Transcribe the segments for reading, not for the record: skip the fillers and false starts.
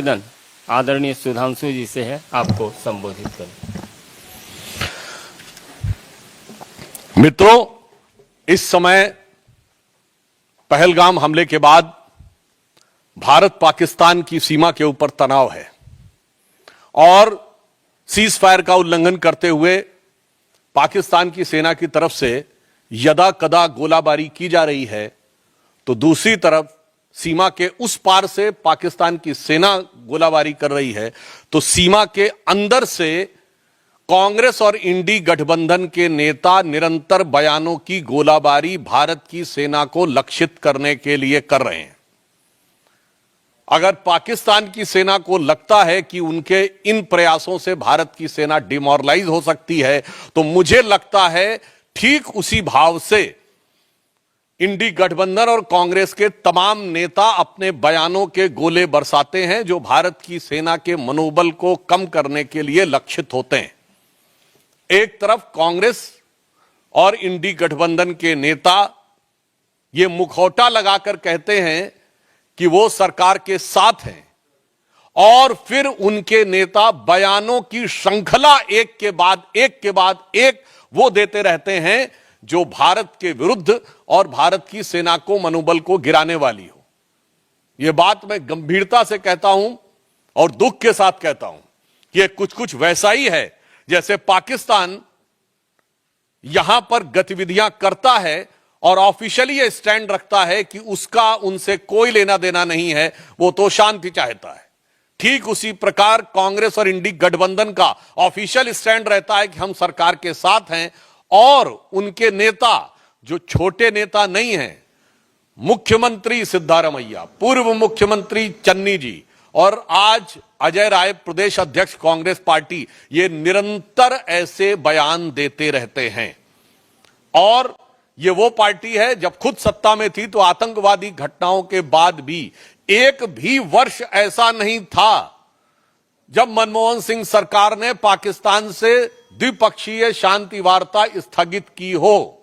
निवेदन आदरणीय सुधांशु जी से है, आपको संबोधित करें। मित्रों, इस समय पहलगाम हमले के बाद भारत पाकिस्तान की सीमा के ऊपर तनाव है और सीज फायर का उल्लंघन करते हुए पाकिस्तान की सेना की तरफ से यदा कदा गोलाबारी की जा रही है, तो दूसरी तरफ सीमा के उस पार से पाकिस्तान की सेना गोलाबारी कर रही है, तो सीमा के अंदर से कांग्रेस और इंडी गठबंधन के नेता निरंतर बयानों की गोलाबारी भारत की सेना को लक्षित करने के लिए कर रहे हैं। अगर पाकिस्तान की सेना को लगता है कि उनके इन प्रयासों से भारत की सेना डिमोरलाइज हो सकती है, तो मुझे लगता है ठीक उसी भाव से इंडी गठबंधन और कांग्रेस के तमाम नेता अपने बयानों के गोले बरसाते हैं, जो भारत की सेना के मनोबल को कम करने के लिए लक्षित होते हैं। एक तरफ कांग्रेस और इंडी गठबंधन के नेता ये मुखौटा लगाकर कहते हैं कि वो सरकार के साथ हैं, और फिर उनके नेता बयानों की श्रृंखला एक के बाद एक वो देते रहते हैं जो भारत के विरुद्ध और भारत की सेना को मनोबल को गिराने वाली हो। यह बात मैं गंभीरता से कहता हूं और दुख के साथ कहता हूं कि यह कुछ वैसा ही है जैसे पाकिस्तान यहां पर गतिविधियां करता है और ऑफिशियली यह स्टैंड रखता है कि उसका उनसे कोई लेना देना नहीं है, वो तो शांति चाहता है। ठीक उसी प्रकार कांग्रेस और इंडी गठबंधन का ऑफिशियल स्टैंड रहता है कि हम सरकार के साथ हैं, और उनके नेता जो छोटे नेता नहीं हैं, मुख्यमंत्री सिद्धारमैया, पूर्व मुख्यमंत्री चन्नी जी और आज अजय राय प्रदेश अध्यक्ष कांग्रेस पार्टी, ये निरंतर ऐसे बयान देते रहते हैं। और ये वो पार्टी है जब खुद सत्ता में थी तो आतंकवादी घटनाओं के बाद भी एक भी वर्ष ऐसा नहीं था जब मनमोहन सिंह सरकार ने पाकिस्तान से द्विपक्षीय शांति वार्ता स्थगित की हो,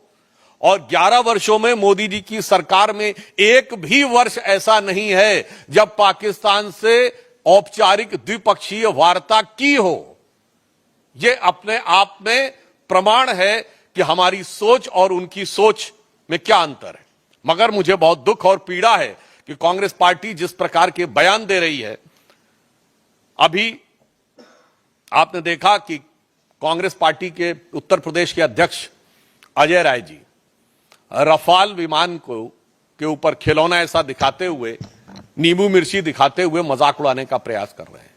और 11 वर्षों में मोदी जी की सरकार में एक भी वर्ष ऐसा नहीं है जब पाकिस्तान से औपचारिक द्विपक्षीय वार्ता की हो। यह अपने आप में प्रमाण है कि हमारी सोच और उनकी सोच में क्या अंतर है। मगर मुझे बहुत दुख और पीड़ा है कि कांग्रेस पार्टी जिस प्रकार के बयान दे रही है, अभी आपने देखा कि कांग्रेस पार्टी के उत्तर प्रदेश के अध्यक्ष अजय राय जी रफाल विमान को के ऊपर खिलौना ऐसा दिखाते हुए, नींबू मिर्ची दिखाते हुए मजाक उड़ाने का प्रयास कर रहे हैं।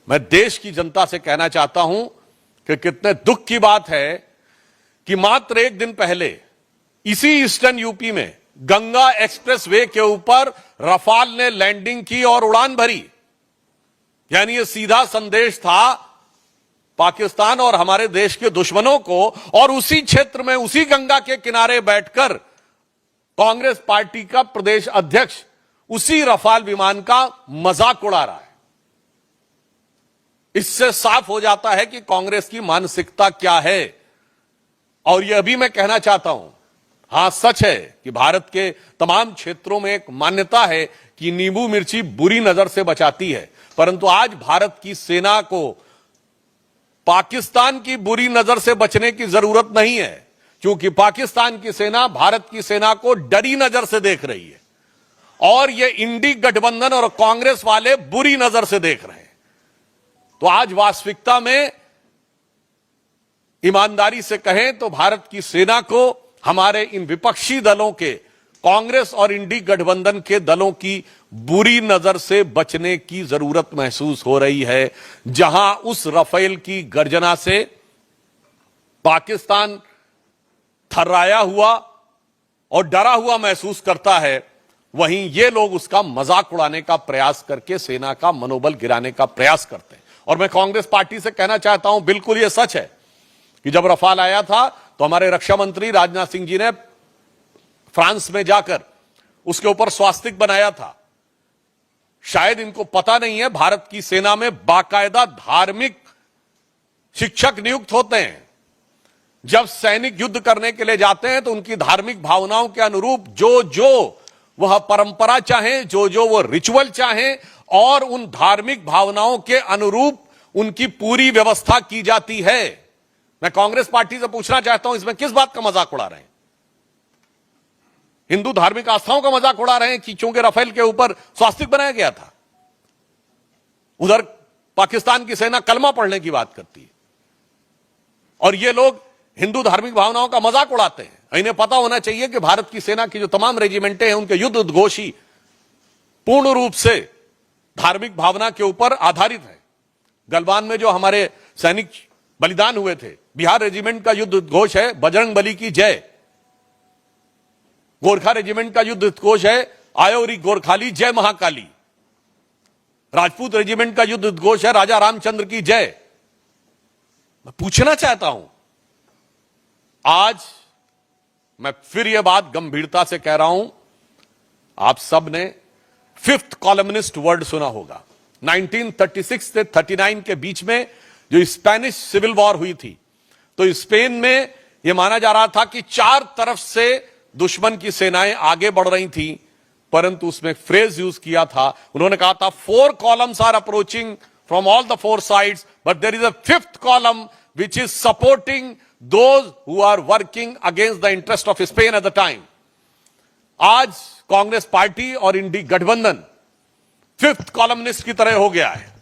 मैं देश की जनता से कहना चाहता हूं कि कितने दुख की बात है कि मात्र एक दिन पहले इसी ईस्टर्न यूपी में गंगा एक्सप्रेस वे के ऊपर रफाल ने लैंडिंग की और उड़ान भरी। यानी यह सीधा संदेश था पाकिस्तान और हमारे देश के दुश्मनों को, और उसी क्षेत्र में उसी गंगा के किनारे बैठकर कांग्रेस पार्टी का प्रदेश अध्यक्ष उसी रफाल विमान का मजाक उड़ा रहा है। इससे साफ हो जाता है कि कांग्रेस की मानसिकता क्या है। और यह भी मैं कहना चाहता हूं, हां सच है कि भारत के तमाम क्षेत्रों में एक मान्यता है कि नींबू मिर्ची बुरी नजर से बचाती है, परंतु आज भारत की सेना को पाकिस्तान की बुरी नजर से बचने की जरूरत नहीं है, क्योंकि पाकिस्तान की सेना भारत की सेना को डरी नजर से देख रही है, और ये इंडी गठबंधन और कांग्रेस वाले बुरी नजर से देख रहे हैं। तो आज वास्तविकता में ईमानदारी से कहें तो भारत की सेना को हमारे इन विपक्षी दलों के, कांग्रेस और इंडी गठबंधन के दलों की बुरी नजर से बचने की जरूरत महसूस हो रही है। जहां उस रफेल की गर्जना से पाकिस्तान थर्राया हुआ और डरा हुआ महसूस करता है, वहीं ये लोग उसका मजाक उड़ाने का प्रयास करके सेना का मनोबल गिराने का प्रयास करते हैं। और मैं कांग्रेस पार्टी से कहना चाहता हूं, बिल्कुल यह सच है कि जब रफाल आया था तो हमारे रक्षा मंत्री राजनाथ सिंह जी ने फ्रांस में जाकर उसके ऊपर स्वास्तिक बनाया था। शायद इनको पता नहीं है, भारत की सेना में बाकायदा धार्मिक शिक्षक नियुक्त होते हैं। जब सैनिक युद्ध करने के लिए जाते हैं तो उनकी धार्मिक भावनाओं के अनुरूप जो जो वह परंपरा चाहे, जो जो वो रिचुअल चाहे, और उन धार्मिक भावनाओं के अनुरूप उनकी पूरी व्यवस्था की जाती है। मैं कांग्रेस पार्टी से पूछना चाहता हूं, इसमें किस बात का मजाक उड़ा रहे हैं? हिंदू धार्मिक आस्थाओं का मजाक उड़ा रहे हैं कि चूंकि राफेल के ऊपर स्वास्तिक बनाया गया था। उधर पाकिस्तान की सेना कलमा पढ़ने की बात करती है और ये लोग हिंदू धार्मिक भावनाओं का मजाक उड़ाते हैं। इन्हें पता होना चाहिए कि भारत की सेना की जो तमाम रेजिमेंटें हैं उनके युद्ध उद्घोष पूर्ण रूप से धार्मिक भावना के ऊपर आधारित है। गलवान में जो हमारे सैनिक बलिदान हुए थे, बिहार रेजिमेंट का युद्ध उद्घोष है बजरंग बली की जय। गोरखा रेजिमेंट का युद्ध उद्घोष है आयोरी गोरखाली जय महाकाली। राजपूत रेजिमेंट का युद्ध उद्घोष है राजा रामचंद्र की जय। मैं पूछना चाहता हूं, आज मैं फिर यह बात गंभीरता से कह रहा हूं, आप सब ने फिफ्थ कॉलमनिस्ट वर्ड सुना होगा। 1936 से 39 के बीच में जो स्पेनिश सिविल वॉर हुई थी, तो स्पेन में यह माना जा रहा था कि चार तरफ से दुश्मन की सेनाएं आगे बढ़ रही थी, परंतु उसमें फ्रेज यूज किया था, उन्होंने कहा था 4 columns are approaching from all the 4 sides, but there is a 5th column which is supporting those who are working against the interest of Spain at the time. आज कांग्रेस पार्टी और इंडी गठबंधन 5th columnist की तरह हो गया है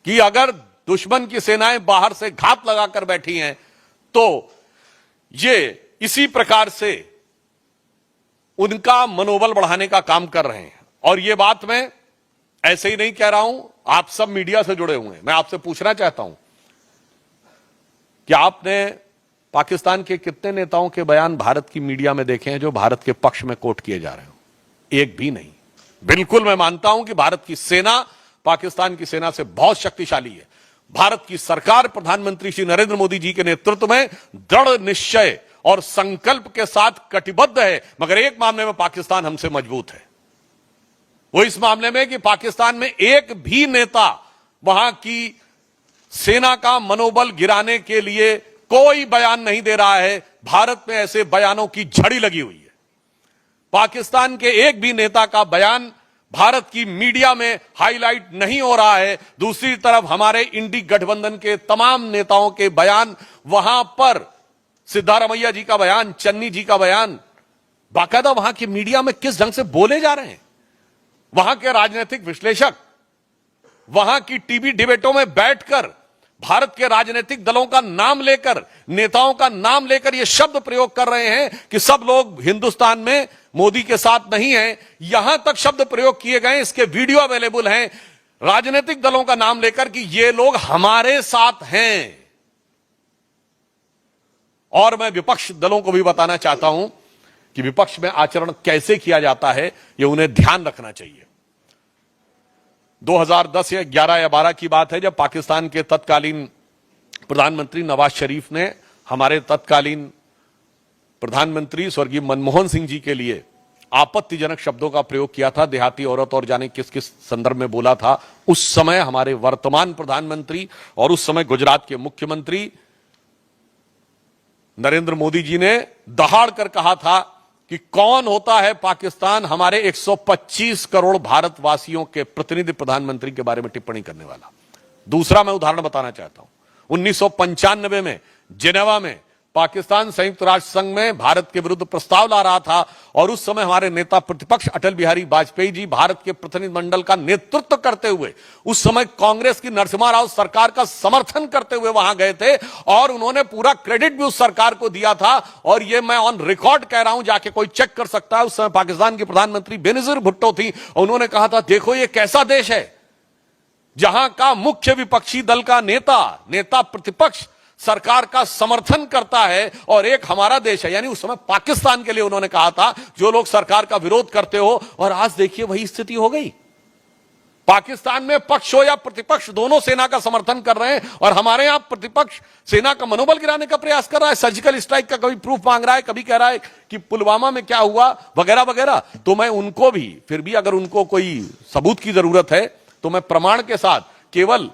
कि अगर दुश्मन की सेनाएं बाहर से घात लगाकर बैठी हैं तो ये इसी प्रकार से उनका मनोबल बढ़ाने का काम कर रहे हैं। और ये बात मैं ऐसे ही नहीं कह रहा हूं, आप सब मीडिया से जुड़े हुए हैं। मैं आपसे पूछना चाहता हूं कि आपने पाकिस्तान के कितने नेताओं के बयान भारत की मीडिया में देखे हैं जो भारत के पक्ष में कोट किए जा रहे हो? एक भी नहीं। बिल्कुल मैं मानता हूं कि भारत की सेना पाकिस्तान की सेना से बहुत शक्तिशाली है। भारत की सरकार प्रधानमंत्री श्री नरेंद्र मोदी जी के नेतृत्व में दृढ़ निश्चय और संकल्प के साथ कटिबद्ध है, मगर एक मामले में पाकिस्तान हमसे मजबूत है। वो इस मामले में कि पाकिस्तान में एक भी नेता वहां की सेना का मनोबल गिराने के लिए कोई बयान नहीं दे रहा है। भारत में ऐसे बयानों की झड़ी लगी हुई है। पाकिस्तान के एक भी नेता का बयान भारत की मीडिया में हाईलाइट नहीं हो रहा है। दूसरी तरफ हमारे इंडी गठबंधन के तमाम नेताओं के बयान, वहां पर सिद्धारमैया जी का बयान, चन्नी जी का बयान, बाकायदा वहां की मीडिया में किस ढंग से बोले जा रहे हैं। वहां के राजनीतिक विश्लेषक वहां की टीवी डिबेटों में बैठकर भारत के राजनीतिक दलों का नाम लेकर, नेताओं का नाम लेकर यह शब्द प्रयोग कर रहे हैं कि सब लोग हिंदुस्तान में मोदी के साथ नहीं हैं। यहां तक शब्द प्रयोग किए गए, इसके वीडियो अवेलेबल हैं, राजनीतिक दलों का नाम लेकर कि ये लोग हमारे साथ हैं। और मैं विपक्ष दलों को भी बताना चाहता हूं कि विपक्ष में आचरण कैसे किया जाता है, यह उन्हें ध्यान रखना चाहिए। 2010 या 11 या 12 की बात है, जब पाकिस्तान के तत्कालीन प्रधानमंत्री नवाज शरीफ ने हमारे तत्कालीन प्रधानमंत्री स्वर्गीय मनमोहन सिंह जी के लिए आपत्तिजनक शब्दों का प्रयोग किया था, देहाती औरत और जाने किस किस संदर्भ में बोला था। उस समय हमारे वर्तमान प्रधानमंत्री और उस समय गुजरात के मुख्यमंत्री नरेंद्र मोदी जी ने दहाड़ कर कहा था कि कौन होता है पाकिस्तान हमारे 125 करोड़ भारतवासियों के प्रतिनिधि प्रधानमंत्री के बारे में टिप्पणी करने वाला। दूसरा मैं उदाहरण बताना चाहता हूं, 1995 में जिनेवा में पाकिस्तान संयुक्त राष्ट्र संघ में भारत के विरुद्ध प्रस्ताव ला रहा था और उस समय हमारे नेता प्रतिपक्ष अटल बिहारी वाजपेयी जी भारत के प्रतिनिधिमंडल का नेतृत्व करते हुए उस समय कांग्रेस की नरसिम्हा राव सरकार का समर्थन करते हुए वहां गए थे और उन्होंने पूरा क्रेडिट भी उस सरकार को दिया था। और यह मैं ऑन रिकॉर्ड कह रहा हूं, जाके कोई चेक कर सकता है। उस समय पाकिस्तान की प्रधानमंत्री बेनजीर भुट्टो थी और उन्होंने कहा था, देखो ये कैसा देश है जहां का मुख्य विपक्षी दल का नेता प्रतिपक्ष सरकार का समर्थन करता है और एक हमारा देश है। यानी उस समय पाकिस्तान के लिए उन्होंने कहा था जो लोग सरकार का विरोध करते हो। और आज देखिए वही स्थिति हो गई। पाकिस्तान में पक्ष हो या प्रतिपक्ष दोनों सेना का समर्थन कर रहे हैं और हमारे यहां प्रतिपक्ष सेना का मनोबल गिराने का प्रयास कर रहा है। सर्जिकल स्ट्राइक का कभी प्रूफ मांग रहा है, कभी कह रहा है कि पुलवामा में क्या हुआ वगैरह वगैरह। तो मैं उनको भी, फिर भी अगर उनको कोई सबूत की जरूरत है तो मैं प्रमाण के साथ केवल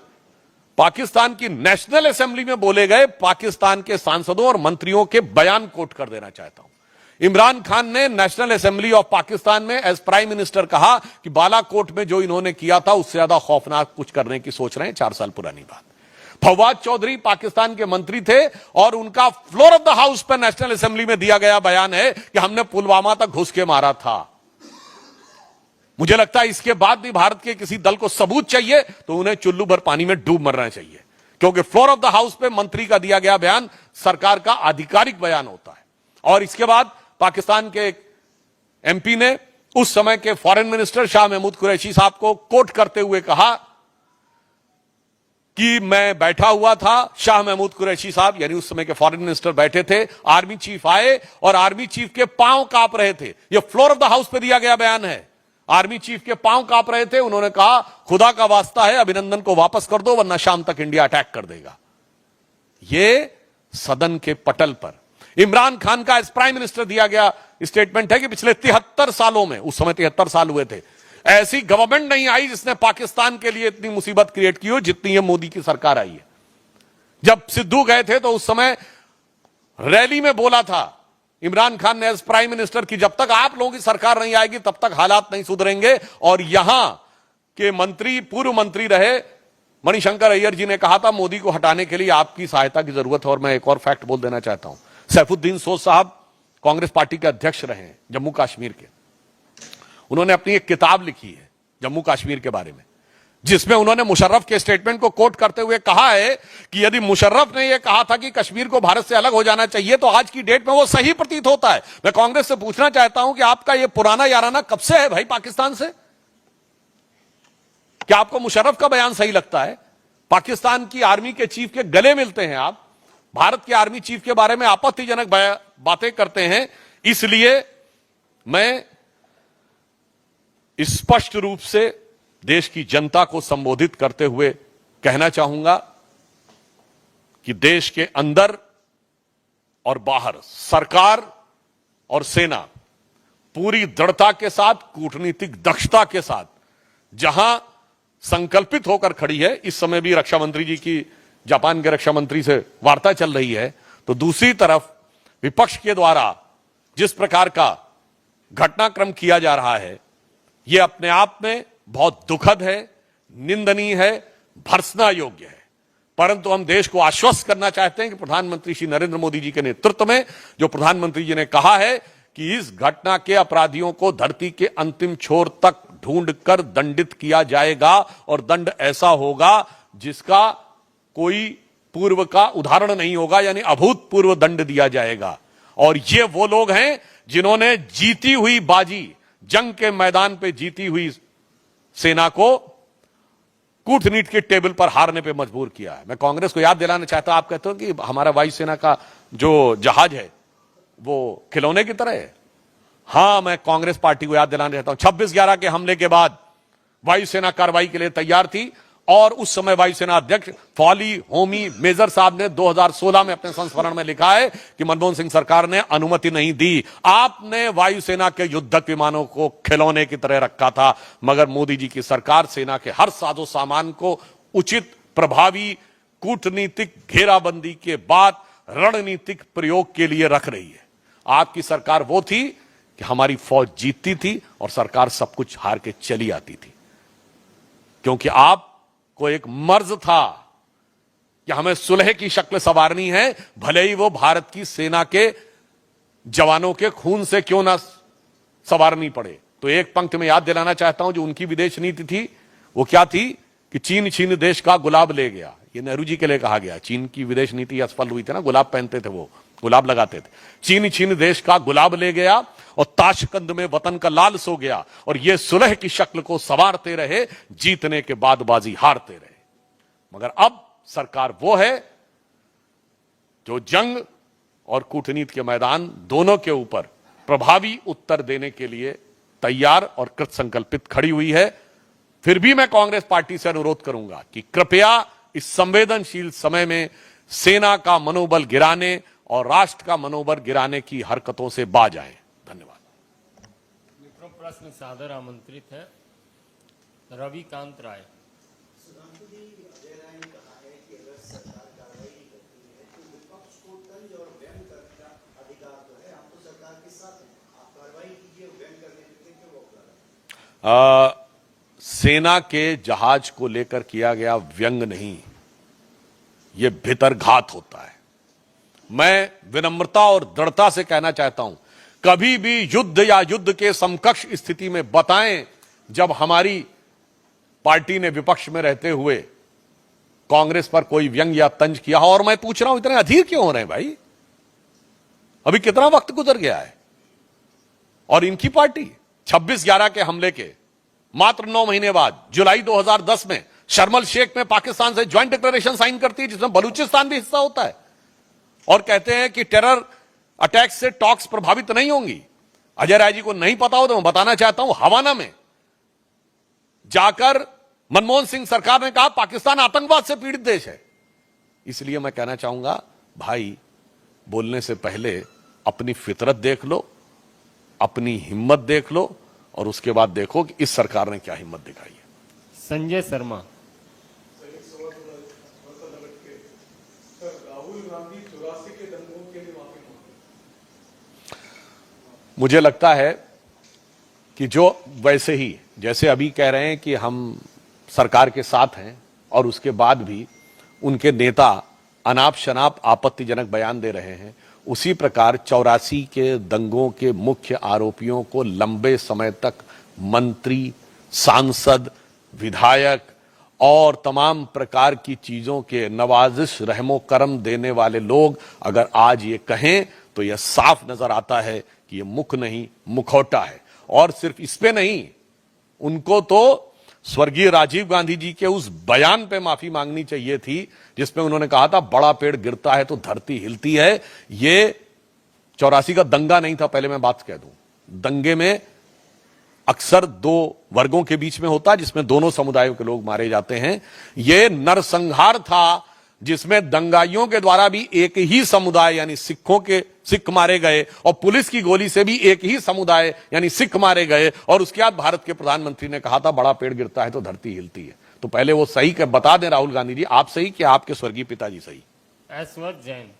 पाकिस्तान की नेशनल असेंबली में बोले गए पाकिस्तान के सांसदों और मंत्रियों के बयान कोट कर देना चाहता हूं। इमरान खान ने नेशनल असेंबली ऑफ पाकिस्तान में एज प्राइम मिनिस्टर कहा कि बालाकोट में जो इन्होंने किया था उससे ज्यादा खौफनाक कुछ करने की सोच रहे हैं। 4 साल पुरानी बात। फवाद चौधरी पाकिस्तान के मंत्री थे और उनका फ्लोर ऑफ द हाउस पर नेशनल असेंबली में दिया गया बयान है कि हमने पुलवामा तक घुस के मारा था। मुझे लगता है इसके बाद भी भारत के किसी दल को सबूत चाहिए तो उन्हें चुल्लू भर पानी में डूब मरना चाहिए, क्योंकि फ्लोर ऑफ द हाउस पे मंत्री का दिया गया बयान सरकार का आधिकारिक बयान होता है। और इसके बाद पाकिस्तान के एमपी ने उस समय के फॉरेन मिनिस्टर शाह महमूद कुरैशी साहब को कोट करते हुए कहा कि मैं बैठा हुआ था, शाह महमूद कुरैशी साहब यानी उस समय के फॉरेन मिनिस्टर बैठे थे, आर्मी चीफ आए और आर्मी चीफ के पांव कांप रहे थे। यह फ्लोर ऑफ द हाउस पे दिया गया बयान है। आर्मी चीफ के पांव कांप रहे थे। उन्होंने कहा खुदा का वास्ता है अभिनंदन को वापस कर दो वरना शाम तक इंडिया अटैक कर देगा। यह सदन के पटल पर इमरान खान का एज प्राइम मिनिस्टर दिया गया स्टेटमेंट है कि पिछले 73 सालों में, उस समय 73 साल हुए थे, ऐसी गवर्नमेंट नहीं आई जिसने पाकिस्तान के लिए इतनी मुसीबत क्रिएट की हो जितनी ये मोदी की सरकार आई है। जब सिद्धू गए थे तो उस समय रैली में बोला था इमरान खान ने एज प्राइम मिनिस्टर की जब तक आप लोगों की सरकार नहीं आएगी तब तक हालात नहीं सुधरेंगे। और यहां के मंत्री, पूर्व मंत्री रहे मणिशंकर अय्यर जी ने कहा था मोदी को हटाने के लिए आपकी सहायता की जरूरत है। और मैं एक और फैक्ट बोल देना चाहता हूं, सैफुद्दीन सोज साहब कांग्रेस पार्टी के अध्यक्ष रहे हैं जम्मू कश्मीर के। उन्होंने अपनी एक किताब लिखी है जम्मू कश्मीर के बारे में, जिसमें उन्होंने मुशर्रफ के स्टेटमेंट को कोट करते हुए कहा है कि यदि मुशर्रफ ने यह कहा था कि कश्मीर को भारत से अलग हो जाना चाहिए तो आज की डेट में वो सही प्रतीत होता है। मैं कांग्रेस से पूछना चाहता हूं कि आपका यह पुराना याराना कब से है भाई पाकिस्तान से? क्या आपको मुशर्रफ का बयान सही लगता है? पाकिस्तान की आर्मी के चीफ के गले मिलते हैं आप, भारत के आर्मी चीफ के बारे में आपत्तिजनक बातें करते हैं। इसलिए मैं स्पष्ट रूप से देश की जनता को संबोधित करते हुए कहना चाहूंगा कि देश के अंदर और बाहर सरकार और सेना पूरी दृढ़ता के साथ, कूटनीतिक दक्षता के साथ जहां संकल्पित होकर खड़ी है। इस समय भी रक्षा मंत्री जी की जापान के रक्षा मंत्री से वार्ता चल रही है, तो दूसरी तरफ विपक्ष के द्वारा जिस प्रकार का घटनाक्रम किया जा रहा है यह अपने आप में बहुत दुखद है, निंदनीय है, भर्त्सना योग्य है। परंतु हम देश को आश्वस्त करना चाहते हैं कि प्रधानमंत्री श्री नरेंद्र मोदी जी के नेतृत्व में जो प्रधानमंत्री जी ने कहा है कि इस घटना के अपराधियों को धरती के अंतिम छोर तक ढूंढकर दंडित किया जाएगा और दंड ऐसा होगा जिसका कोई पूर्व का उदाहरण नहीं होगा, यानी अभूतपूर्व दंड दिया जाएगा। और ये वो लोग हैं जिन्होंने जीती हुई बाजी, जंग के मैदान पे जीती हुई सेना को कूटनीति के टेबल पर हारने पे मजबूर किया है। मैं कांग्रेस को याद दिलाना चाहता हूं, आप कहते हो कि हमारा वायुसेना का जो जहाज है वो खिलौने की तरह है। हां, मैं कांग्रेस पार्टी को याद दिलाना चाहता हूं 26/11 के हमले के बाद वायुसेना कार्रवाई के लिए तैयार थी और उस समय वायुसेना अध्यक्ष फौली होमी मेजर साहब ने 2016 में अपने संस्मरण में लिखा है कि मनमोहन सिंह सरकार ने अनुमति नहीं दी। आपने वायुसेना के युद्धक विमानों को खिलौने की तरह रखा था, मगर मोदी जी की सरकार सेना के हर साजो सामान को उचित, प्रभावी कूटनीतिक घेराबंदी के बाद रणनीतिक प्रयोग के लिए रख रही है। आपकी सरकार वो थी कि हमारी फौज जीतती थी और सरकार सब कुछ हार के चली आती थी, क्योंकि आप को एक मर्ज था कि हमें सुलह की शक्ल संवारनी है, भले ही वो भारत की सेना के जवानों के खून से क्यों ना संवारनी पड़े। तो एक पंक्ति में याद दिलाना चाहता हूं जो उनकी विदेश नीति थी, वो क्या थी कि चीन छीन देश का गुलाब ले गया। ये नेहरू जी के लिए कहा गया। चीन की विदेश नीति असफल हुई थी ना, गुलाब पहनते थे, वो गुलाब लगाते थे। चीन छीन देश का गुलाब ले गया और ताशकंद में वतन का लाल सो गया। और ये सुलह की शक्ल को संवारते रहे, जीतने के बाद बाजी हारते रहे। मगर अब सरकार वो है जो जंग और कूटनीति के मैदान दोनों के ऊपर प्रभावी उत्तर देने के लिए तैयार और कृत संकल्पित खड़ी हुई है। फिर भी मैं कांग्रेस पार्टी से अनुरोध करूंगा कि कृपया इस संवेदनशील समय में सेना का मनोबल गिराने और राष्ट्र का मनोबल गिराने की हरकतों से बाज आए। धन्यवाद। मित्रों, प्रश्न सादर आमंत्रित है रविकांत राय। सरकार कार्रवाई करती है तो विपक्ष को तंज और व्यंग करने का अधिकार तो है। आप तो सरकार के साथ सेना के जहाज को लेकर किया गया व्यंग नहीं, यह भितरघात होता है। मैं विनम्रता और दृढ़ता से कहना चाहता हूं, कभी भी युद्ध या युद्ध के समकक्ष स्थिति में बताएं जब हमारी पार्टी ने विपक्ष में रहते हुए कांग्रेस पर कोई व्यंग या तंज किया हो। और मैं पूछ रहा हूं, इतने अधीर क्यों हो रहे हैं भाई? अभी कितना वक्त गुजर गया है और इनकी पार्टी 26/11 के हमले के मात्र 9 महीने बाद जुलाई 2010 में शर्मल शेख में पाकिस्तान से ज्वाइंट डिक्लेरेशन साइन करती है, जिसमें बलूचिस्तान भी हिस्सा होता है, और कहते हैं कि टेरर अटैक से टॉक्स प्रभावित नहीं होंगी। अजय राय जी को नहीं पता हो तो मैं बताना चाहता हूं, हवाना में जाकर मनमोहन सिंह सरकार ने कहा पाकिस्तान आतंकवाद से पीड़ित देश है। इसलिए मैं कहना चाहूंगा, भाई बोलने से पहले अपनी फितरत देख लो, अपनी हिम्मत देख लो, और उसके बाद देखो कि इस सरकार ने क्या हिम्मत दिखाई है। संजय शर्मा। राहुल गांधी 84 के दंगों के लिए माफी मांगे। मुझे लगता है कि जो वैसे ही जैसे अभी कह रहे हैं कि हम सरकार के साथ हैं, और उसके बाद भी उनके नेता अनाप शनाप आपत्तिजनक बयान दे रहे हैं, उसी प्रकार 84 के दंगों के मुख्य आरोपियों को लंबे समय तक मंत्री, सांसद, विधायक और तमाम प्रकार की चीजों के नवाजिश रहमो करम देने वाले लोग अगर आज ये कहें तो यह साफ नजर आता है कि यह मुख नहीं मुखौटा है। और सिर्फ इस पे नहीं, उनको तो स्वर्गीय राजीव गांधी जी के उस बयान पे माफी मांगनी चाहिए थी जिसमें उन्होंने कहा था बड़ा पेड़ गिरता है तो धरती हिलती है। ये 84 का दंगा नहीं था, पहले मैं बात कह दूं। दंगे में अक्सर दो वर्गों के बीच में होता है जिसमें दोनों समुदायों के लोग मारे जाते हैं। यह नरसंहार था जिसमें दंगाइयों के द्वारा भी एक ही समुदाय यानी सिख मारे गए, और पुलिस की गोली से भी एक ही समुदाय यानी सिख मारे गए। और उसके बाद भारत के प्रधानमंत्री ने कहा था बड़ा पेड़ गिरता है तो धरती हिलती है। तो पहले वो सही कर बता दें राहुल गांधी जी, आप सही कि आपके स्वर्गीय पिताजी सही? ऐश्वर्य Jain.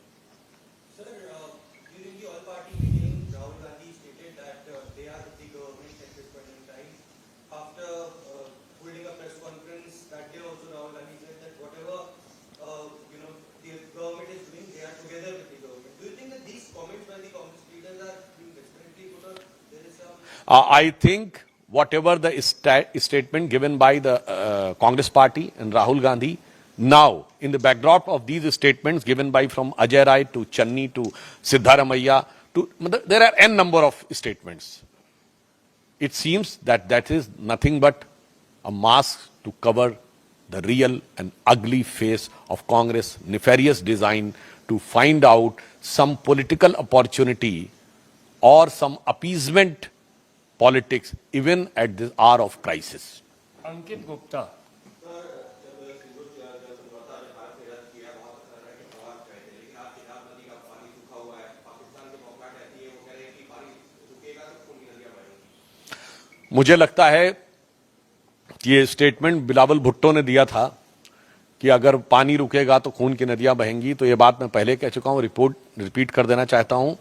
I think whatever the statement given by the Congress party and Rahul Gandhi, now in the backdrop of these statements given by from Ajay Rai to Channi to Siddharamaiah, there are n number of statements. It seems that that is nothing but a mask to cover the real and ugly face of Congress' nefarious design to find out some political opportunity or some appeasement politics even at this hour of crisis. अंकित गुप्ता। मुझे लगता है कि ये statement Bilawal Bhutto ने दिया था कि अगर पानी रुकेगा तो खून की नदियां बहेंगी। तो ये बात मैं पहले कह चुका हूं, रिपीट कर देना चाहता हूं।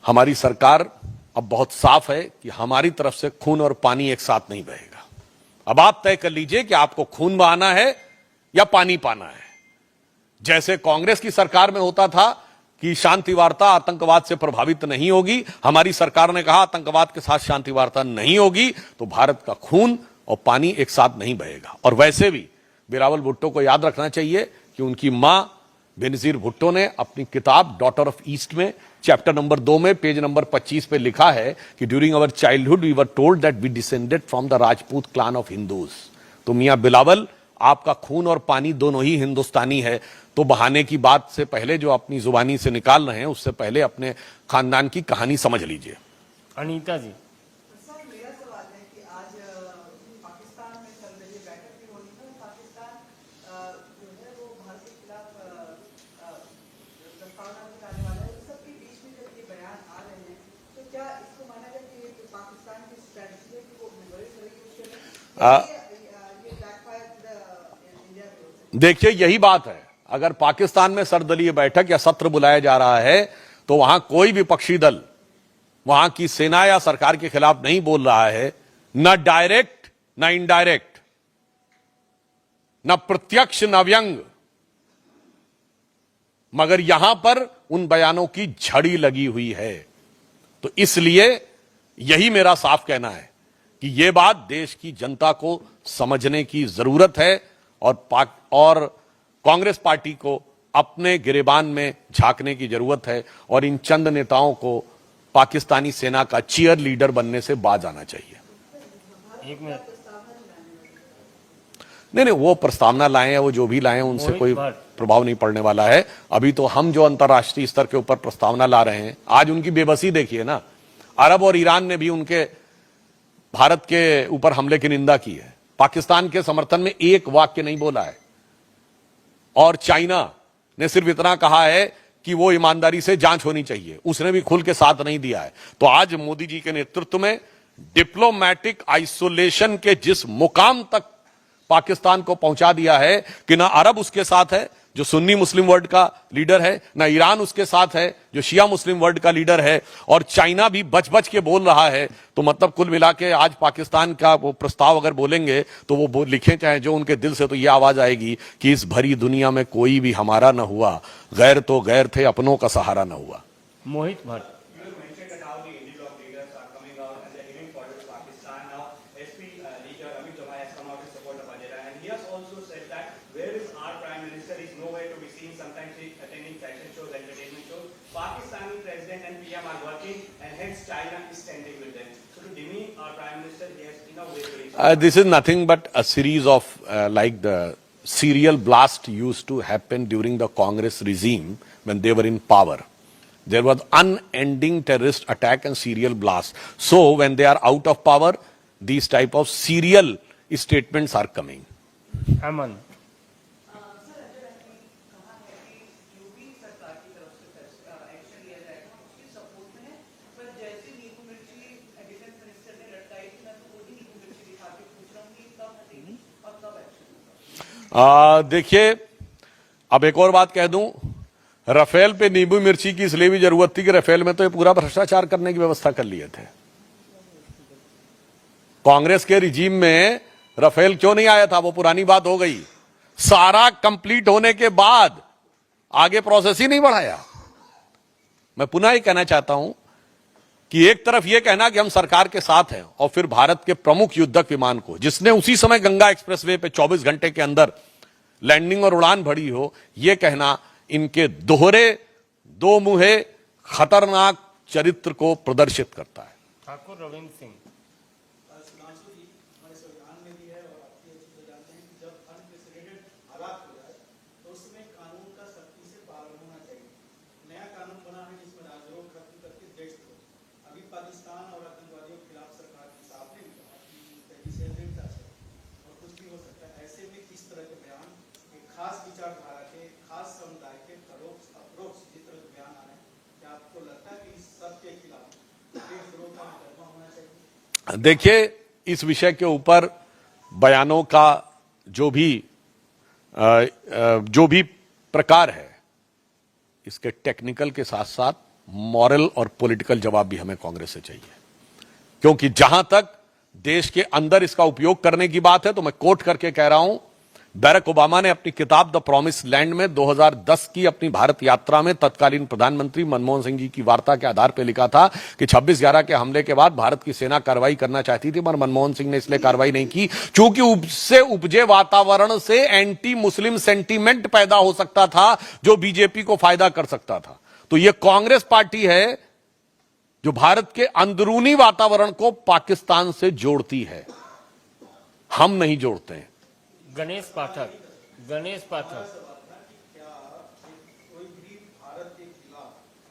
हमारी सरकार अब बहुत साफ है कि हमारी तरफ से खून और पानी एक साथ नहीं बहेगा। अब आप तय कर लीजिए कि आपको खून बहाना है या पानी पाना है। जैसे कांग्रेस की सरकार में होता था कि शांति वार्ता आतंकवाद से प्रभावित नहीं होगी, हमारी सरकार ने कहा आतंकवाद के साथ शांति वार्ता नहीं होगी, तो भारत का खून और पानी एक साथ नहीं बहेगा। और वैसे भी बिलावल भुट्टो को याद रखना चाहिए कि उनकी मां बेनजीर भुट्टो ने अपनी किताब डॉटर ऑफ ईस्ट में चैप्टर नंबर 2 में पेज नंबर 25 पे लिखा है कि during our childhood we were told that we descended from the Rajput clan of Hindus. तो मियां बिलावल, आपका खून और पानी दोनों ही हिंदुस्तानी है। तो बहाने की बात से पहले जो अपनी जुबानी से निकाल रहे हैं उससे पहले अपने खानदान की कहानी समझ लीजिए। अनीता जी। सर, मेरा सवाल है कि आज पाकिस्तान में चल रही बैठक भी होनी है। पाकिस्तान जो है वो भारत के खिलाफ प्रस्तावना भी लाने वाला है। इस सब के बीच में जब ये बयान आ रहे हैं तो क्या इसको माना जाए कि पाकिस्तान की स्ट्रेटजी है कि वो मेमोरी करेगी उसके ये बैकफायर इंडिया की? देखिए, यही बात है। अगर पाकिस्तान में सर्वदलीय बैठक या सत्र बुलाया जा रहा है तो वहां कोई विपक्षी दल वहां की सेना या सरकार के खिलाफ नहीं बोल रहा है, न डायरेक्ट न इनडायरेक्ट, न प्रत्यक्ष न व्यंग, मगर यहां पर उन बयानों की झड़ी लगी हुई है। तो इसलिए यही मेरा साफ कहना है कि यह बात देश की जनता को समझने की जरूरत है और कांग्रेस पार्टी को अपने गिरेबान में झांकने की जरूरत है और इन चंद नेताओं को पाकिस्तानी सेना का चीयर लीडर बनने से बाज आना चाहिए। एक मिनट, नहीं, वो प्रस्तावना लाए हैं, वो जो भी लाए हैं उनसे मोहित कोई भट्ट। प्रभाव नहीं पड़ने वाला है। अभी तो हम जो अंतर्राष्ट्रीय स्तर के ऊपर प्रस्तावना ला रहे हैं, आज उनकी बेबसी देखिए ना। अरब और ईरान ने भी उनके भारत के ऊपर हमले की निंदा की है, पाकिस्तान के समर्थन में एक वाक्य नहीं बोला है। और चाइना ने सिर्फ इतना कहा है कि वो ईमानदारी से जांच होनी चाहिए, उसने भी खुल के साथ नहीं दिया है। तो आज मोदी जी के नेतृत्व में डिप्लोमैटिक आइसोलेशन के जिस मुकाम तक पाकिस्तान को पहुंचा दिया है कि ना अरब उसके साथ है जो सुन्नी मुस्लिम वर्ल्ड का लीडर है, ना ईरान उसके साथ है जो शिया मुस्लिम वर्ल्ड का लीडर है, और चाइना भी बच बच के बोल रहा है। तो मतलब कुल मिला के आज पाकिस्तान का वो प्रस्ताव अगर बोलेंगे तो वो लिखें चाहे जो उनके दिल से, तो ये आवाज आएगी कि इस भरी दुनिया में कोई भी हमारा न हुआ, गैर तो गैर थे, अपनों का सहारा न हुआ। मोहित Bhatt. Pakistani president and PM are working, and hence China is standing with them. So to demean our prime minister, he has in a way. This is nothing but a series of like the serial blast used to happen during the Congress regime when they were in power. There was unending terrorist attack and serial blast. So when they are out of power, these type of serial statements are coming. अमन। देखिए, अब एक और बात कह दूं, Rafale पे नींबू मिर्ची की इसलिए भी जरूरत थी कि राफेल में तो ये पूरा भ्रष्टाचार करने की व्यवस्था कर लिए थे। कांग्रेस के रिजीम में राफेल क्यों नहीं आया था, वो पुरानी बात हो गई। सारा कंप्लीट होने के बाद आगे प्रोसेस ही नहीं बढ़ाया। मैं पुनः ही कहना चाहता हूं कि एक तरफ यह कहना कि हम सरकार के साथ हैं, और फिर भारत के प्रमुख युद्धक विमान को, जिसने उसी समय गंगा एक्सप्रेसवे पे 24 घंटे के अंदर लैंडिंग और उड़ान भरी हो, यह कहना इनके दोहरे दो मुहे खतरनाक चरित्र को प्रदर्शित करता है। ठाकुर रविंद्र सिंह। देखिए, इस विषय के ऊपर बयानों का जो भी प्रकार है, इसके टेक्निकल के साथ साथ मॉरल और पॉलिटिकल जवाब भी हमें कांग्रेस से चाहिए। क्योंकि जहां तक देश के अंदर इसका उपयोग करने की बात है, तो मैं कोट करके कह रहा हूं, बैरक ओबामा ने अपनी किताब द प्रॉमिस लैंड में 2010 की अपनी भारत यात्रा में तत्कालीन प्रधानमंत्री मनमोहन सिंह जी की वार्ता के आधार पर लिखा था कि 26/11 के हमले के बाद भारत की सेना कार्रवाई करना चाहती थी, मगर मनमोहन सिंह ने इसलिए कार्रवाई नहीं की क्योंकि उससे उपजे वातावरण से एंटी मुस्लिम सेंटीमेंट पैदा हो सकता था, जो बीजेपी को फायदा कर सकता था। तो यह कांग्रेस पार्टी है जो भारत के अंदरूनी वातावरण को पाकिस्तान से जोड़ती है, हम नहीं जोड़ते हैं। गणेश पाठक। गणेश पाठक। कोई भी भारत के खिलाफ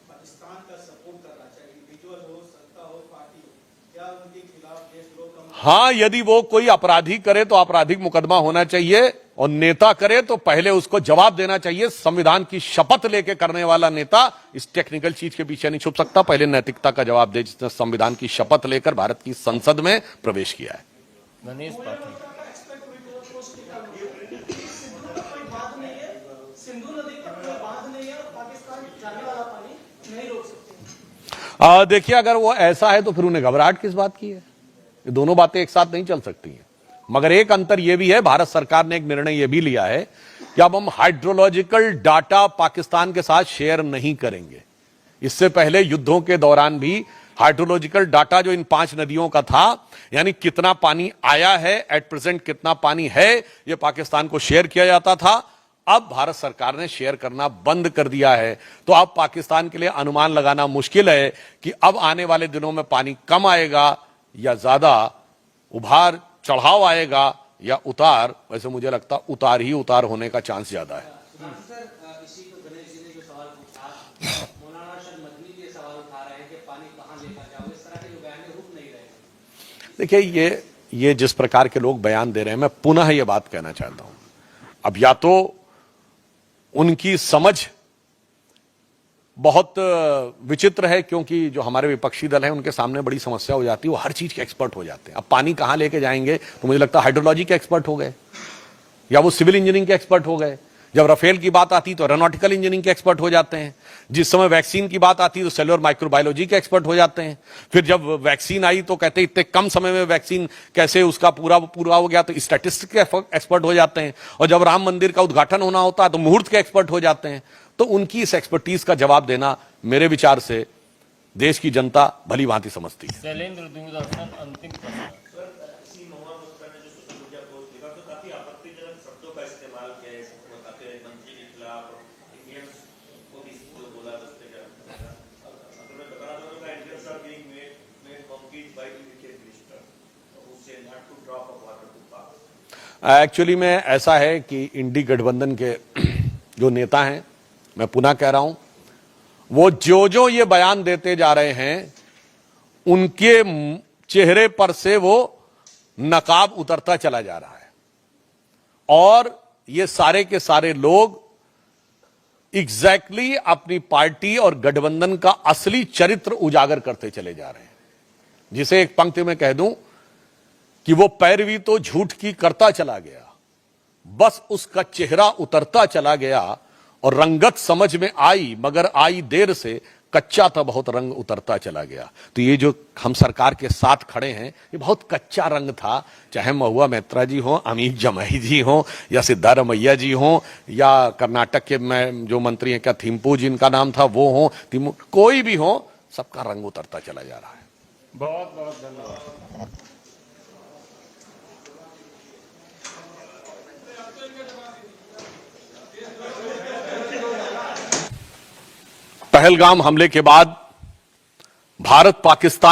पाकिस्तान का सपोर्ट करना चाहिए, इंडिविजुअल हो, सत्ता हो, पार्टी हो, क्या उनके खिलाफ देशद्रोह का? हाँ, यदि वो कोई अपराधी करे तो आपराधिक मुकदमा होना चाहिए, और नेता करे तो पहले उसको जवाब देना चाहिए। संविधान की शपथ लेके करने वाला नेता इस टेक्निकल चीज के पीछे नहीं छुप सकता, पहले नैतिकता का जवाब दे, जिसने संविधान की शपथ लेकर भारत की संसद में प्रवेश किया है। गणेश पाठक। देखिए, अगर वो ऐसा है तो फिर उन्हें घबराहट किस बात की है? ये दोनों बातें एक साथ नहीं चल सकती हैं। मगर एक अंतर यह भी है, भारत सरकार ने एक निर्णय यह भी लिया है कि अब हम हाइड्रोलॉजिकल डाटा पाकिस्तान के साथ शेयर नहीं करेंगे। इससे पहले युद्धों के दौरान भी हाइड्रोलॉजिकल डाटा जो इन 5 नदियों का था, यानी कितना पानी आया है, एट प्रेजेंट कितना पानी है, यह पाकिस्तान को शेयर किया जाता था। अब भारत सरकार ने शेयर करना बंद कर दिया है। तो अब पाकिस्तान के लिए अनुमान लगाना मुश्किल है कि अब आने वाले दिनों में पानी कम आएगा या ज्यादा, उभार चढ़ाव आएगा या उतार। वैसे मुझे लगता उतार ही उतार होने का चांस ज्यादा है। सर, इसी को गणेश जी ने जो सवाल पूछा, मौलाना अरशद मदनी भी ये सवाल उठा रहे हैं कि पानी कहां लेकर जाओगे, इस तरह के जो बयान है रुक नहीं रहे। देखिए, ये जिस प्रकार के लोग बयान दे रहे हैं, मैं पुनः ये बात कहना चाहता हूं, अब या तो उनकी समझ बहुत विचित्र है, क्योंकि जो हमारे विपक्षी दल है उनके सामने बड़ी समस्या हो जाती है, वो हर चीज के एक्सपर्ट हो जाते हैं। अब पानी कहां लेके जाएंगे तो मुझे लगता है हाइड्रोलॉजी के एक्सपर्ट हो गए, या वो सिविल इंजीनियरिंग के एक्सपर्ट हो गए। जब राफेल की बात आती तो एरोनॉटिकल इंजीनियरिंग के एक्सपर्ट हो जाते हैं। जिस समय वैक्सीन की बात आती तो सेलुलर माइक्रोबायोलॉजी के एक्सपर्ट हो जाते हैं। फिर जब वैक्सीन आई तो कहते इतने कम समय में वैक्सीन कैसे उसका पूरा हो गया, तो स्टैटिस्टिक्स के एक्सपर्ट हो जाते हैं। और जब राम मंदिर का उद्घाटन होना होता है तो मुहूर्त के एक्सपर्ट हो जाते हैं। तो उनकी इस एक्सपर्टीज का जवाब देना मेरे विचार से देश की जनता भली भांति समझती है। शैलेंद्र दूरदर्शन अंतिम प्रश्न। काफी आपत्तिजनक शब्दों का इस्तेमाल किया है, मंत्री के खिलाफ, इंडियंस को भी बोला अगर मैं बता दूं का Indians are being made compete by the wicked minister who say not to drop of water to Pak. Actually में ऐसा है कि इंडी गठबंधन के जो नेता हैं, मैं पुनः कह रहा हूं, वो जो ये बयान देते जा रहे हैं उनके चेहरे पर से वो नकाब उतरता चला जा रहा है, और ये सारे के सारे लोग एग्जैक्टली अपनी पार्टी और गठबंधन का असली चरित्र उजागर करते चले जा रहे हैं। जिसे एक पंक्ति में कह दूं कि वो पैरवी तो झूठ की करता चला गया, बस उसका चेहरा उतरता चला गया, और रंगत समझ में आई मगर आई देर से, कच्चा था बहुत रंग उतरता चला गया। तो ये जो हम सरकार के साथ खड़े हैं, ये बहुत कच्चा रंग था। चाहे महुआ मैत्रा जी हो, अमीर जमाई जी हो, या सिद्धारमैया जी हो, या कर्नाटक के में जो मंत्री हैं, क्या थिम्पू जिनका नाम था वो हो, कोई भी हो, सबका रंग उतरता चला जा रहा है। बहुत बहुत धन्यवाद। पहलगाम हमले के बाद भारत पाकिस्तान